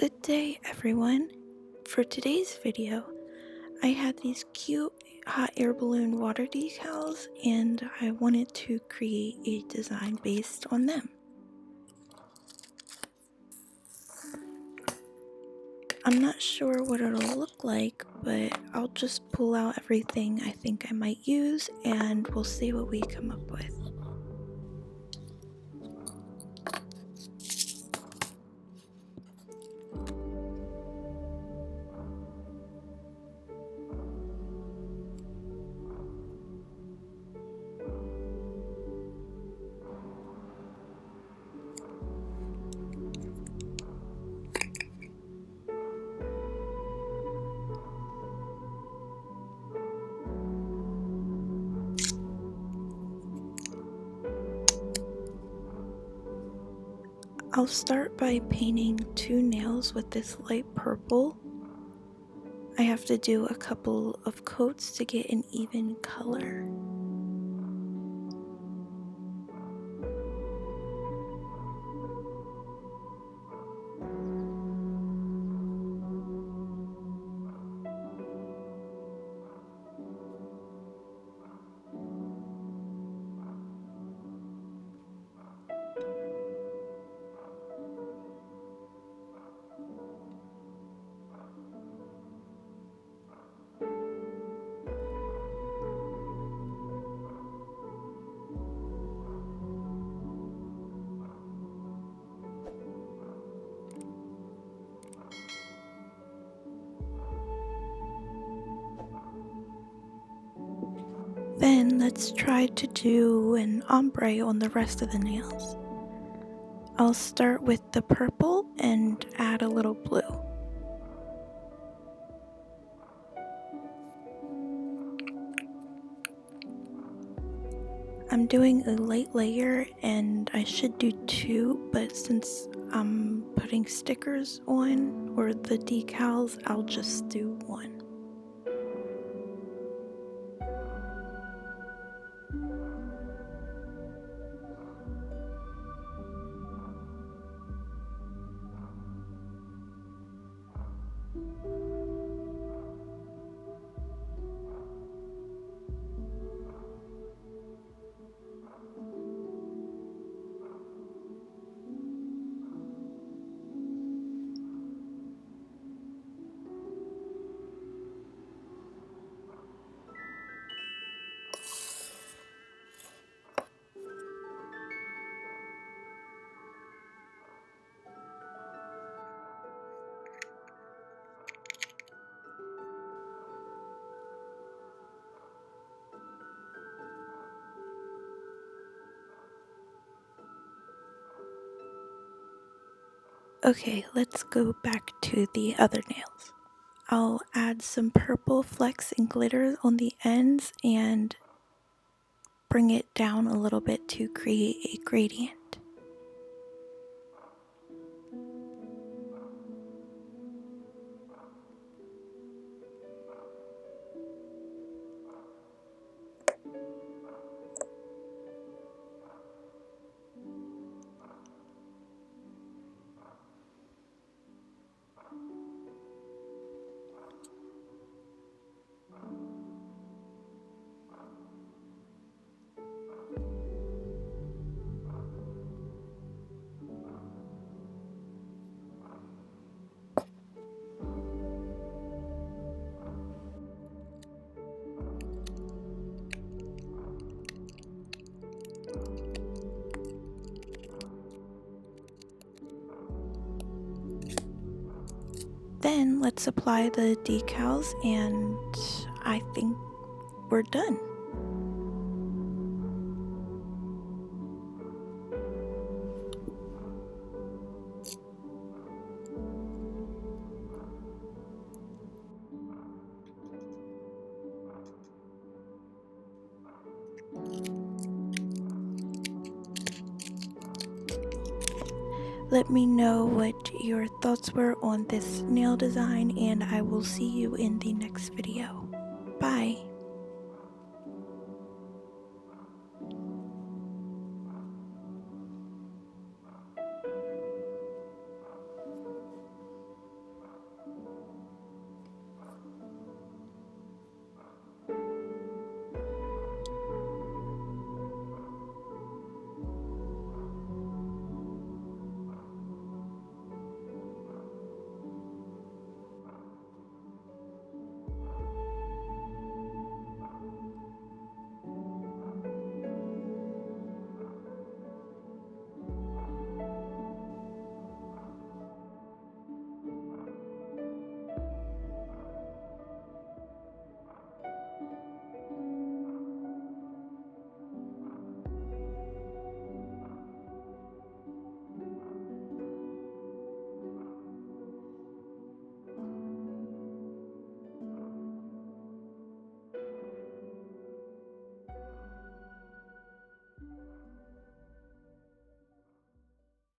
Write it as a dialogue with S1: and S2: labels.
S1: Good day, everyone. For today's video, I had these cute hot air balloon water decals and I wanted to create a design based on them. I'm not sure what it'll look like, but I'll just pull out everything I think I might use and we'll see what we come up with. I'll start by painting two nails with this light purple. I have to do a couple of coats to get an even color. Then let's try to do an ombre on the rest of the nails. I'll start with the purple and add a little blue. I'm doing a light layer and I should do two, but since I'm putting stickers on or the decals, I'll just do one. Okay, let's go back to the other nails. I'll add some purple flecks and glitter on the ends and bring it down a little bit to create a gradient. Then let's apply the decals and I think we're done. Let me know what your thoughts were on this nail design and I will see you in the next video. Bye!